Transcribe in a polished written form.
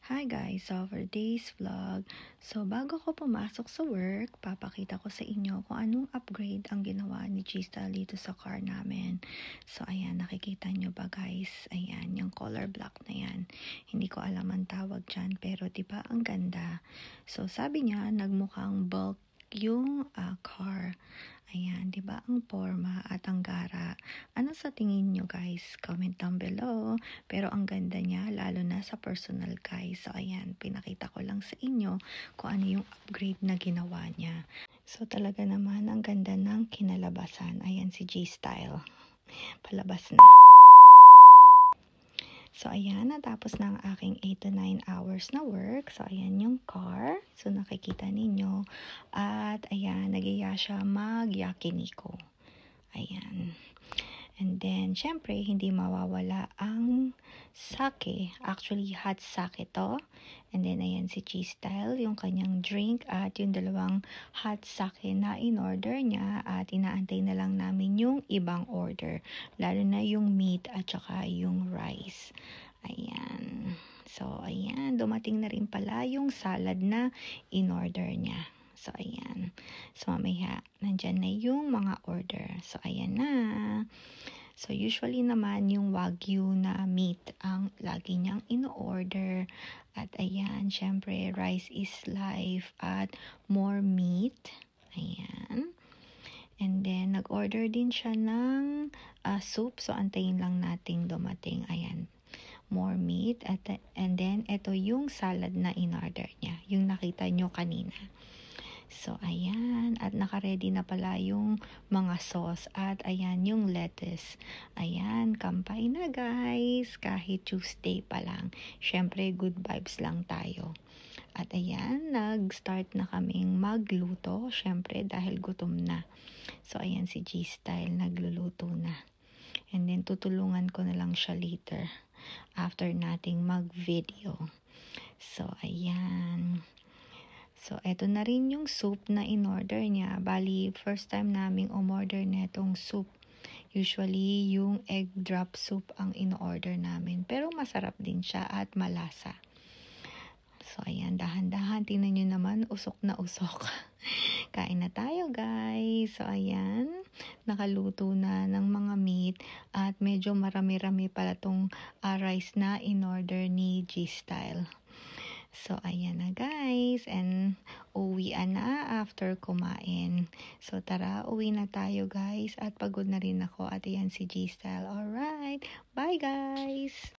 Hi guys! So for today's vlog, bago ko pumasok sa work, papakita ko sa inyo kung anong upgrade ang ginawa ni G-Style dito sa car namin. So ayan, nakikita nyo ba guys? Ayan, yung color black na yan. Hindi ko alam ang tawag dyan, pero diba ang ganda? So sabi niya, nagmukhang bulk yung car. Ayan, di ba ang forma at ang gara? Ano sa tingin nyo guys? Comment down below. Pero ang ganda niya, lalo na sa personal guys. So ayan, pinakita ko lang sa inyo kung ano yung upgrade na ginawa niya. So talaga naman, ang ganda ng kinalabasan. Ayan si G-Style. Palabas na. So, ayan, natapos na ang aking 8 to 9 hours na work. So, ayan yung car. So, nakikita ninyo. At, ayan, nag-iya siya mag-yakiniko. Ayan. And then, syempre, hindi mawawala ang sake. Actually, hot sake to. And then, ayan si G-Style, yung kanyang drink at yung dalawang hot sake na in-order niya. At inaantay na lang namin yung ibang order. Lalo na yung meat at saka yung rice. Ayan. So, ayan. Dumating na rin pala yung salad na in-order niya. So, ayan. So, mamaya, nandyan na yung mga order. So, ayan na. So, usually naman, yung wagyu na meat ang lagi niyang in-order. At, ayan, syempre, rice is life at more meat. Ayan. And then, nag-order din siya ng soup. So, antayin lang nating dumating. Ayan. More meat. And then, ito yung salad na in-order niya. Yung nakita nyo kanina. So, ayan. At naka-ready na pala yung mga sauce. At ayan yung lettuce. Ayan, kampay na guys. Kahit Tuesday pa lang. Syempre, good vibes lang tayo. At ayan, nag-start na kaming magluto. Syempre, dahil gutom na. So, ayan si G-Style, nagluluto na. And then, tutulungan ko na lang siya later. After nating mag-video. So, ayan. So, eto na rin yung soup na in-order niya. Bali, first time naming umorder netong soup. Usually, yung egg drop soup ang in-order namin. Pero masarap din siya at malasa. So, ayan, dahan-dahan. Tingnan nyo naman, usok na usok. Kain na tayo, guys. So, ayan, nakaluto na ng mga meat. At medyo marami-rami pala tong rice na in-order ni G-Style. So, ayan na guys. And, uwian na after kumain. So, tara, uwi na tayo guys. At pagod na rin ako. At ayan si G-Style. Alright. Bye guys!